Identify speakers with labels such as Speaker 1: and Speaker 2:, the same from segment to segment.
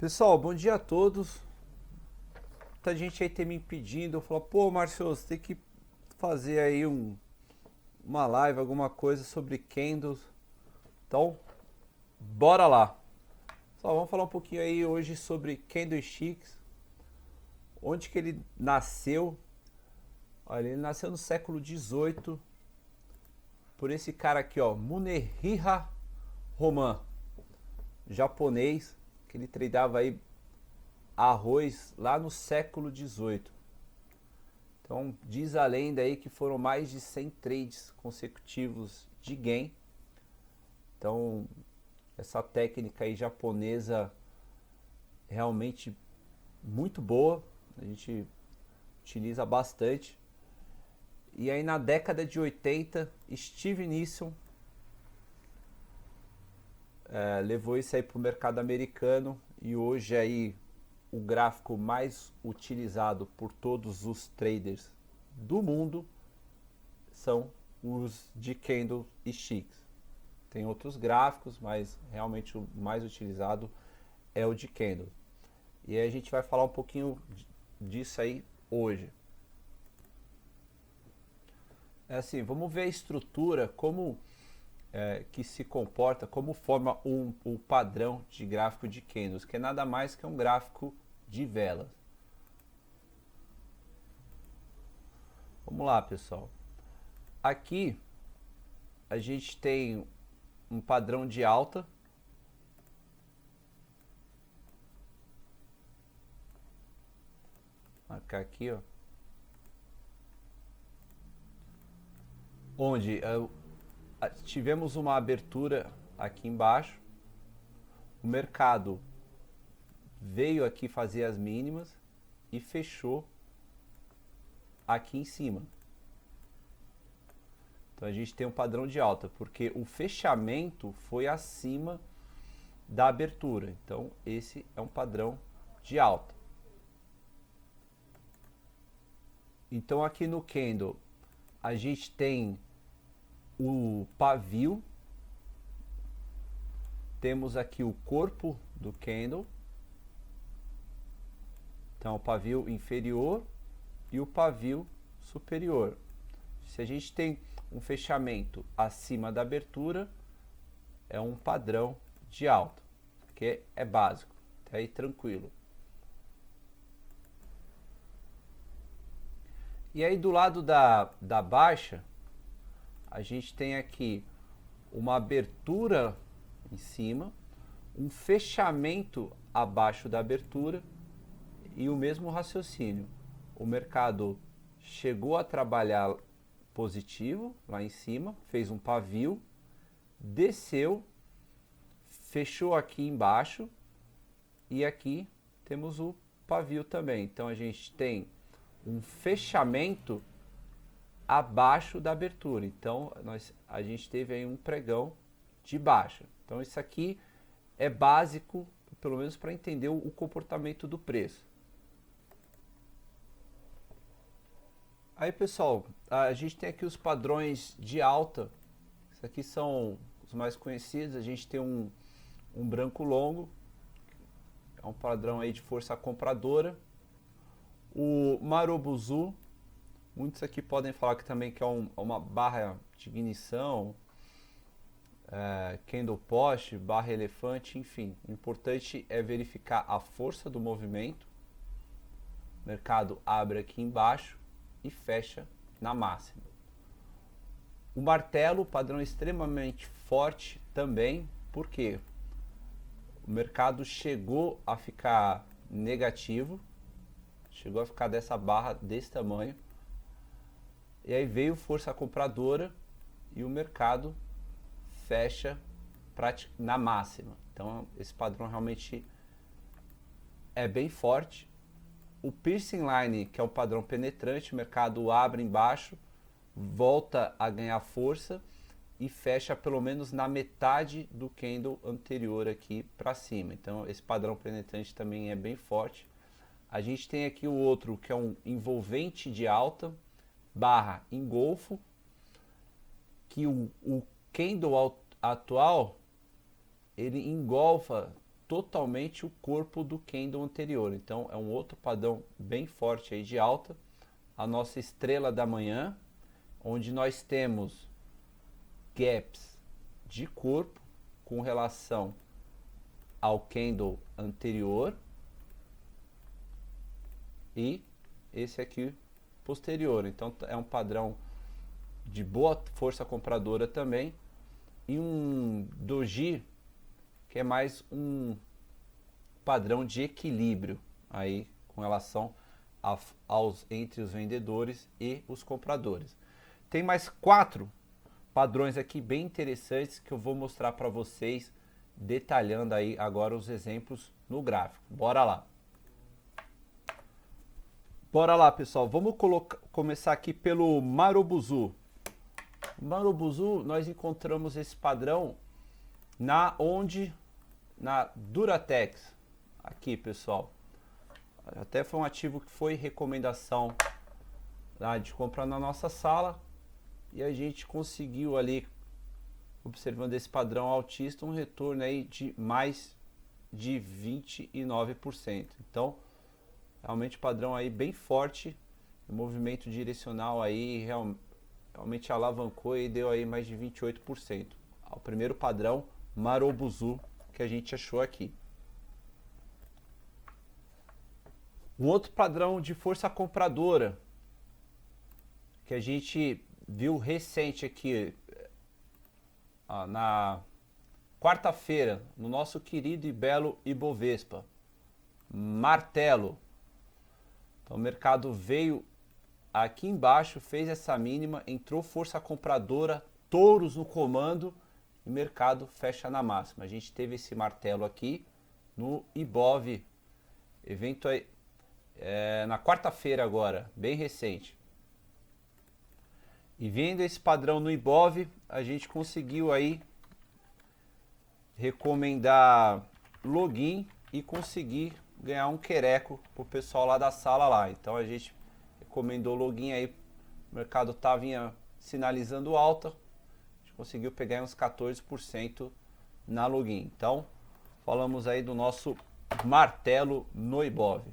Speaker 1: Pessoal, bom dia a todos. Muita gente aí tem me pedindo, falou, pô, Márcio, você tem que fazer aí uma live, alguma coisa sobre candles. Então, bora lá. Só vamos falar um pouquinho aí hoje sobre candlesticks, onde que ele nasceu. Olha, ele nasceu no século XVIII por esse cara aqui, ó, Munehira Roman, japonês, que ele tradeava aí arroz lá no século XVIII. Então, diz a lenda aí que foram mais de 100 trades consecutivos de gain. Então, essa técnica aí japonesa realmente muito boa, a gente utiliza bastante. E aí na década de 80, Steve Nissen levou isso aí para o mercado americano e hoje aí o gráfico mais utilizado por todos os traders do mundo são os de candlesticks. Tem outros gráficos, mas realmente o mais utilizado é o de candle. E aí a gente vai falar um pouquinho disso aí hoje. É assim, vamos ver a estrutura, como que se comporta, como forma o padrão de gráfico de candles, que é nada mais que um gráfico de velas. Vamos lá, pessoal. Aqui a gente tem um padrão de alta. Marcar aqui, ó. Onde tivemos uma abertura aqui embaixo. O mercado veio aqui fazer as mínimas e fechou aqui em cima. Então a gente tem um padrão de alta, porque o fechamento foi acima da abertura. Então esse é um padrão de alta. Então aqui no candle a gente tem o pavio, temos aqui o corpo do candle, então o pavio inferior e o pavio superior. Se a gente tem um fechamento acima da abertura, é um padrão de alta, que é básico, tá aí tranquilo. E aí do lado da baixa, a gente tem aqui uma abertura em cima, um fechamento abaixo da abertura e o mesmo raciocínio. O mercado chegou a trabalhar positivo lá em cima, fez um pavio, desceu, fechou aqui embaixo e aqui temos o pavio também. Então a gente tem um fechamento abaixo da abertura. Então a gente teve aí um pregão de baixa. Então isso aqui é básico, pelo menos para entender o comportamento do preço. Aí pessoal, a gente tem aqui os padrões de alta. Esses aqui são os mais conhecidos. A gente tem um branco longo, é um padrão aí de força compradora. O Marubozu, muitos aqui podem falar que também que é uma barra de ignição, candle post, barra elefante, enfim. O importante é verificar a força do movimento. O mercado abre aqui embaixo e fecha na máxima. O martelo, padrão extremamente forte também, porque o mercado chegou a ficar negativo, chegou a ficar dessa barra desse tamanho, e aí veio força compradora e o mercado fecha na máxima. Então esse padrão realmente é bem forte. O piercing line, que é um padrão penetrante, o mercado abre embaixo, volta a ganhar força e fecha pelo menos na metade do candle anterior aqui para cima. Então esse padrão penetrante também é bem forte. A gente tem aqui o outro que é um envolvente de alta barra engolfo, que o candle atual ele engolfa totalmente o corpo do candle anterior. Então é um outro padrão bem forte aí de alta. A nossa estrela da manhã, onde nós temos gaps de corpo com relação ao candle anterior e esse aqui posterior. Então é um padrão de boa força compradora também, e um doji que é mais um padrão de equilíbrio aí com relação entre os vendedores e os compradores. Tem mais 4 padrões aqui bem interessantes que eu vou mostrar para vocês, detalhando aí agora os exemplos no gráfico. Bora lá. Bora lá, pessoal. Vamos começar aqui pelo Marubozu. Marubozu, nós encontramos esse padrão na Duratex. Aqui, pessoal. Até foi um ativo que foi recomendação de comprar na nossa sala. E a gente conseguiu ali, observando esse padrão altista, um retorno aí de mais de 29%. Então, realmente padrão aí bem forte, o movimento direcional aí realmente alavancou e deu aí mais de 28%. O primeiro padrão Marubozu que a gente achou aqui. Um outro padrão de força compradora que a gente viu recente aqui na quarta-feira no nosso querido e belo Ibovespa, martelo. Então o mercado veio aqui embaixo, fez essa mínima, entrou força compradora, touros no comando, e o mercado fecha na máxima. A gente teve esse martelo aqui no Ibov, evento aí, na quarta-feira agora, bem recente. E vendo esse padrão no Ibov, a gente conseguiu aí recomendar login e conseguir ganhar um quereco pro pessoal lá da sala lá. Então a gente recomendou login aí, o mercado vinha sinalizando alta, a gente conseguiu pegar uns 14% na login. Então falamos aí do nosso martelo no Ibov.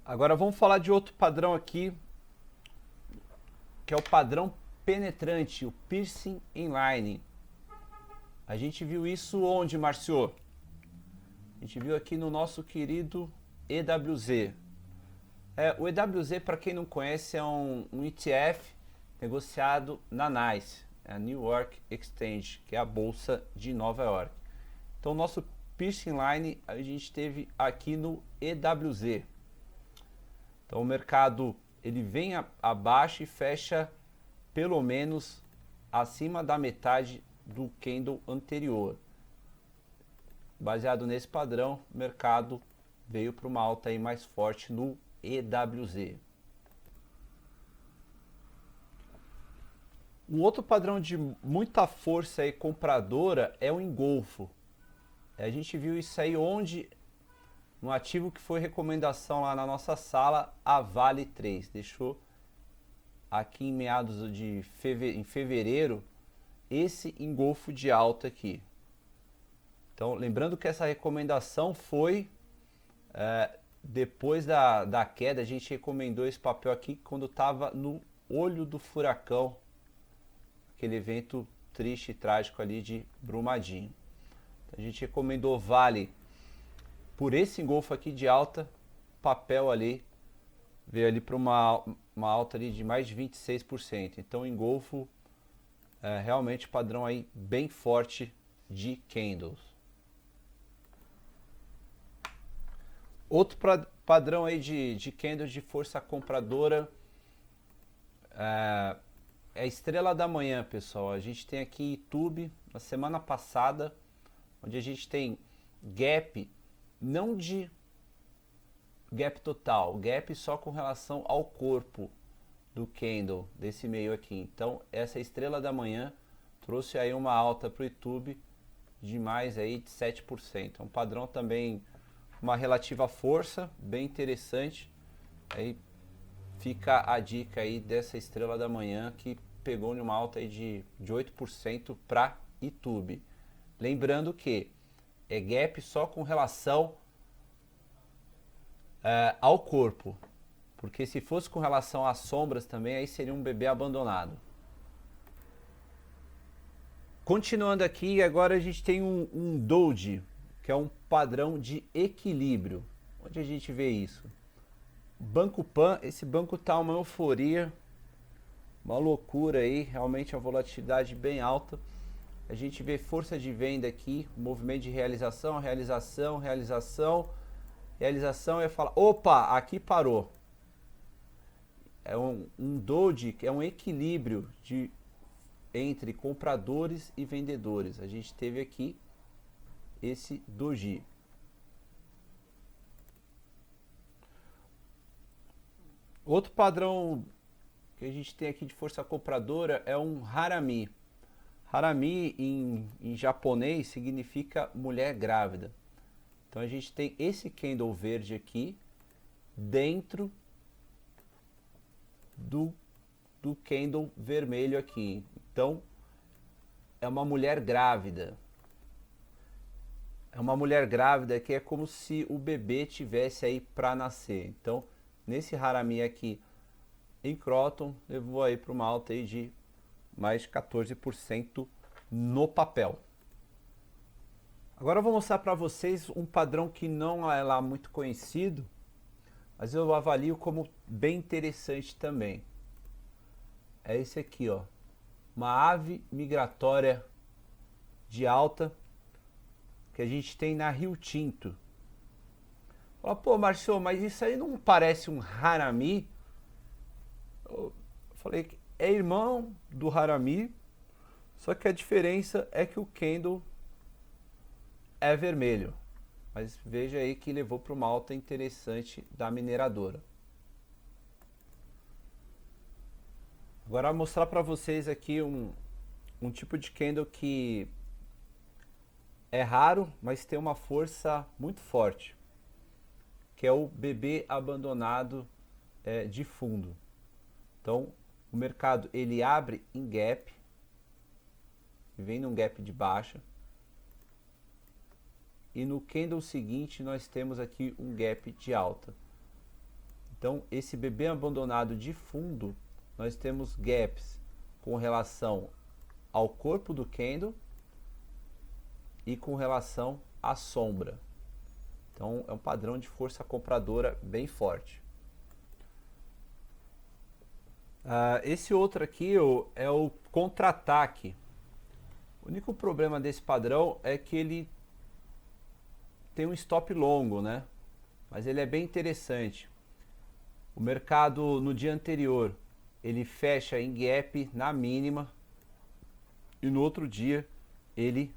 Speaker 1: Agora vamos falar de outro padrão aqui, que é o padrão penetrante, o piercing inline. A gente viu isso onde, Marcio? A gente viu aqui no nosso querido EWZ. O EWZ, para quem não conhece, é um ETF negociado na NYSE, a New York Exchange, que é a bolsa de Nova York. Então, o nosso piercing line a gente teve aqui no EWZ. Então, o mercado ele vem abaixo e fecha pelo menos acima da metade do candle anterior. Baseado nesse padrão, o mercado veio para uma alta aí mais forte no EWZ. Um outro padrão de muita força aí compradora é o engolfo. A gente viu isso aí onde um ativo que foi recomendação lá na nossa sala, a Vale 3. Deixou aqui em meados de fevereiro esse engolfo de alta aqui. Então, lembrando que essa recomendação foi depois da queda. A gente recomendou esse papel aqui quando estava no olho do furacão, aquele evento triste e trágico ali de Brumadinho. Então, a gente recomendou Vale por esse engolfo aqui de alta, papel ali veio ali para uma alta ali de mais de 26%. Então, engolfo realmente padrão aí bem forte de candles. Outro padrão aí de candles de força compradora é a estrela da manhã, pessoal. A gente tem aqui YouTube na semana passada, onde a gente tem gap, não de gap total, gap só com relação ao corpo do candle desse meio aqui. Então essa estrela da manhã trouxe aí uma alta para o YouTube de mais aí de 7%. É um padrão também, uma relativa força bem interessante. Aí fica a dica aí dessa estrela da manhã que pegou uma alta aí de 8% para YouTube. Lembrando que é gap só com relação ao corpo, porque se fosse com relação às sombras também, aí seria um bebê abandonado. Continuando aqui, agora a gente tem um doji, que é um padrão de equilíbrio. Onde a gente vê isso? Banco Pan, esse banco tá uma euforia, uma loucura aí, realmente a volatilidade bem alta. A gente vê força de venda aqui, movimento de realização, realização, realização, realização, e fala, opa, aqui parou. É um doji, que é um equilíbrio entre compradores e vendedores. A gente teve aqui esse doji. Outro padrão que a gente tem aqui de força compradora é um harami. Harami em japonês significa mulher grávida. Então a gente tem esse candle verde aqui dentro do candle vermelho aqui. Então é uma mulher grávida. É uma mulher grávida que é como se o bebê tivesse aí para nascer. Então nesse harami aqui em Croton levou aí para uma alta aí de mais de 14% no papel. Agora eu vou mostrar para vocês um padrão que não é lá muito conhecido, mas eu avalio como bem interessante também. É esse aqui, ó, uma ave migratória de alta que a gente tem na Rio Tinto. Fala, pô, Marcio, mas isso aí não parece um harami? Eu falei que é irmão do harami, só que a diferença é que o candle é vermelho. Mas veja aí que levou para uma alta interessante da mineradora. Agora eu vou mostrar para vocês aqui um tipo de candle que é raro, mas tem uma força muito forte, que é o bebê abandonado de fundo. Então o mercado ele abre em gap, vem num gap de baixa, e no candle seguinte nós temos aqui um gap de alta. Então esse bebê abandonado de fundo, nós temos gaps com relação ao corpo do candle e com relação à sombra. Então é um padrão de força compradora bem forte. Esse outro aqui é o contra-ataque. O único problema desse padrão é que ele tem um stop longo, né? Mas ele é bem interessante. O mercado no dia anterior ele fecha em gap na mínima e no outro dia ele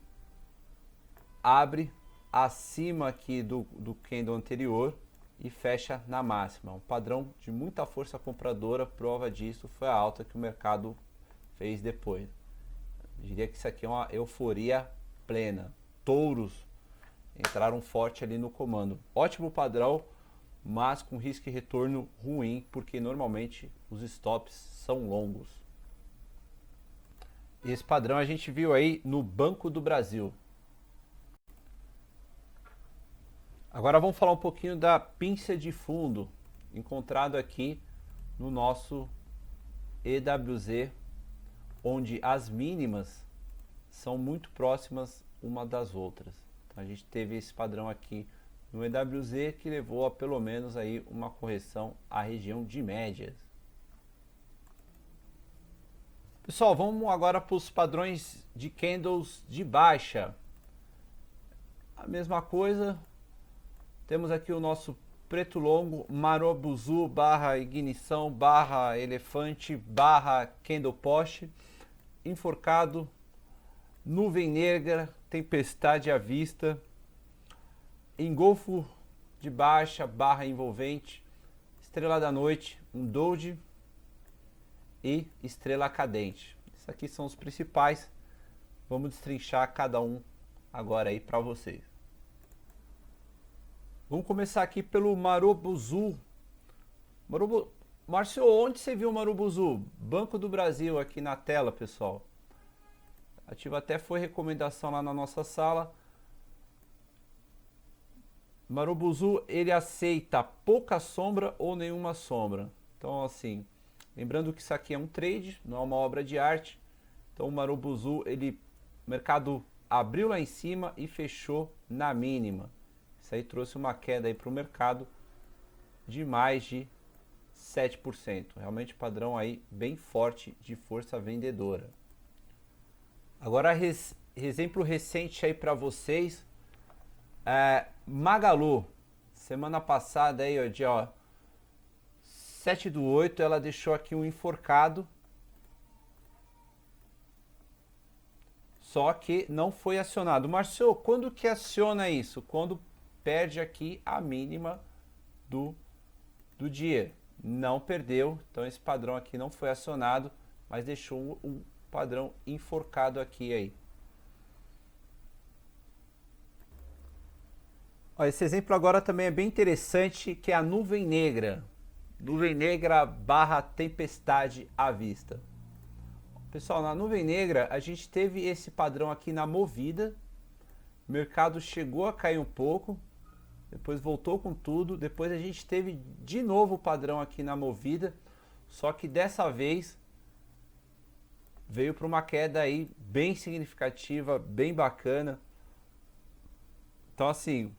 Speaker 1: abre acima aqui do candle anterior e fecha na máxima. Um padrão de muita força compradora. Prova disso foi a alta que o mercado fez depois. Eu diria que isso aqui é uma euforia plena. Touros entraram forte ali no comando. Ótimo padrão, mas com risco e retorno ruim, porque normalmente os stops são longos. Esse padrão a gente viu aí no Banco do Brasil. Agora vamos falar um pouquinho da pinça de fundo, encontrado aqui no nosso EWZ, onde as mínimas são muito próximas uma das outras. Então a gente teve esse padrão aqui no EWZ que levou a pelo menos aí uma correção à região de médias. Pessoal, vamos agora para os padrões de candles de baixa. A mesma coisa, temos aqui o nosso preto longo, Marubozu barra ignição barra elefante barra candle post, enforcado, nuvem negra, tempestade à vista, engolfo de baixa barra envolvente, estrela da noite, um doji e estrela cadente. Esses aqui são os principais. Vamos destrinchar cada um agora aí para vocês. Vamos começar aqui pelo Marubozu. Márcio, onde você viu o Marubozu? Banco do Brasil aqui na tela, pessoal. Ativo até foi recomendação lá na nossa sala. Marubozu, ele aceita pouca sombra ou nenhuma sombra. Então, assim, lembrando que isso aqui é um trade, não é uma obra de arte. Então, o Marubozu, o mercado abriu lá em cima e fechou na mínima. Isso aí trouxe uma queda aí para o mercado de mais de 7%. Realmente padrão aí bem forte de força vendedora. Agora, exemplo recente aí para vocês. Magalu, semana passada aí, ó, dia 7/8, ela deixou aqui um enforcado. Só que não foi acionado. Marcelo, quando que aciona isso? Quando perde aqui a mínima do dia. Não perdeu, então esse padrão aqui não foi acionado, mas deixou um padrão enforcado aqui aí. Ó, esse exemplo agora também é bem interessante, que é a nuvem negra. Nuvem negra barra tempestade à vista. Pessoal, na nuvem negra a gente teve esse padrão aqui na movida. O mercado chegou a cair um pouco, depois voltou com tudo. Depois a gente teve de novo o padrão aqui na movida, só que dessa vez veio para uma queda aí bem significativa, bem bacana. Então, assim,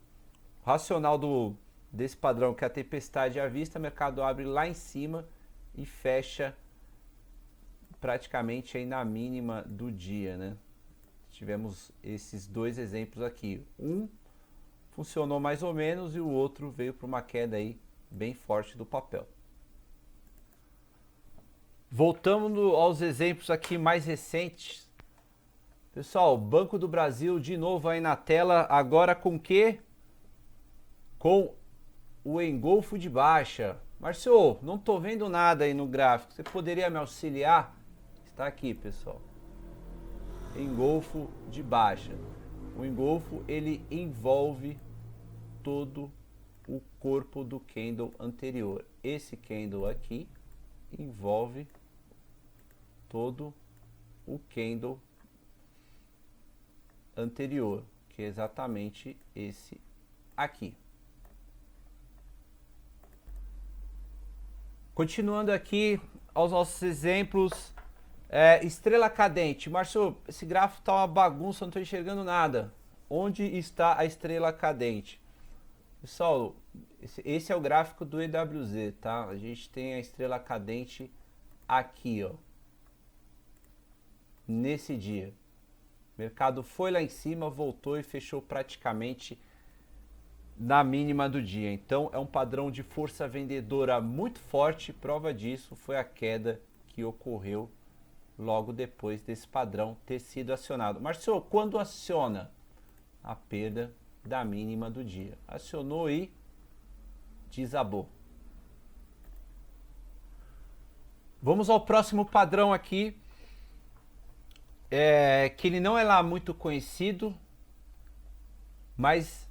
Speaker 1: o racional desse padrão, que é a tempestade à vista, o mercado abre lá em cima e fecha praticamente aí na mínima do dia, né? Tivemos esses dois exemplos aqui. Um funcionou mais ou menos e o outro veio para uma queda aí bem forte do papel. Voltando aos exemplos aqui mais recentes. Pessoal, Banco do Brasil de novo aí na tela, agora com o quê? Com o engolfo de baixa. Marcio, não estou vendo nada aí no gráfico. Você poderia me auxiliar? Está aqui, pessoal. Engolfo de baixa. O engolfo, ele envolve todo o corpo do candle anterior. Esse candle aqui envolve todo o candle anterior, que é exatamente esse aqui. Continuando aqui aos nossos exemplos, estrela cadente. Márcio, esse gráfico tá uma bagunça, não estou enxergando nada. Onde está a estrela cadente? Pessoal, esse é o gráfico do EWZ, tá? A gente tem a estrela cadente aqui, ó. Nesse dia. O mercado foi lá em cima, voltou e fechou praticamente na mínima do dia. Então é um padrão de força vendedora muito forte. Prova disso foi a queda que ocorreu logo depois desse padrão ter sido acionado. Marcio, quando aciona? A perda da mínima do dia. Acionou e desabou. Vamos ao próximo padrão aqui, que ele não é lá muito conhecido, mas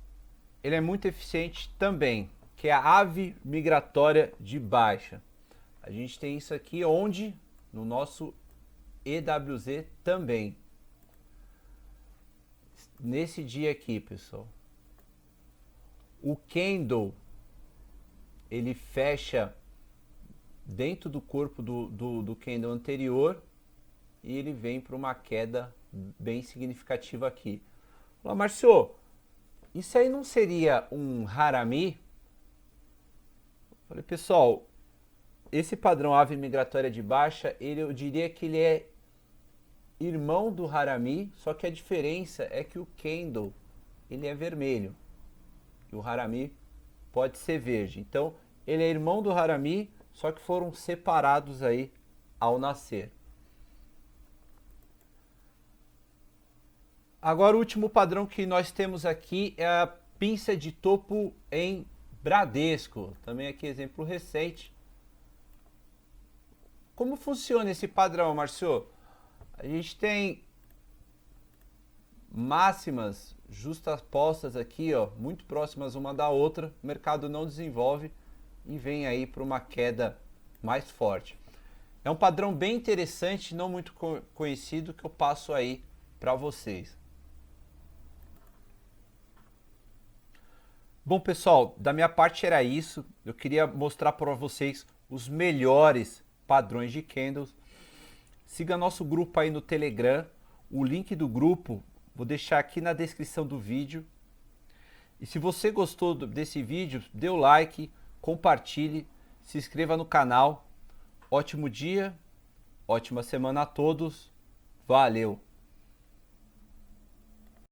Speaker 1: ele é muito eficiente também, que é a ave migratória de baixa. A gente tem isso aqui onde? No nosso EWZ também. Nesse dia aqui, pessoal, o candle ele fecha dentro do corpo do candle anterior e ele vem para uma queda bem significativa aqui. Fala, Marcio, isso aí não seria um harami? Falei, pessoal, esse padrão ave migratória de baixa, eu diria que ele é irmão do harami, só que a diferença é que o candle ele é vermelho e o harami pode ser verde. Então ele é irmão do harami, só que foram separados aí ao nascer. Agora o último padrão que nós temos aqui é a pinça de topo em Bradesco. Também aqui exemplo recente. Como funciona esse padrão, Marcio? A gente tem máximas justapostas aqui, ó, muito próximas uma da outra. O mercado não desenvolve e vem aí para uma queda mais forte. É um padrão bem interessante, não muito conhecido, que eu passo aí para vocês. Bom, pessoal, da minha parte era isso. Eu queria mostrar para vocês os melhores padrões de candles. Siga nosso grupo aí no Telegram. O link do grupo vou deixar aqui na descrição do vídeo. E se você gostou desse vídeo, dê o like, compartilhe, se inscreva no canal. Ótimo dia, ótima semana a todos. Valeu!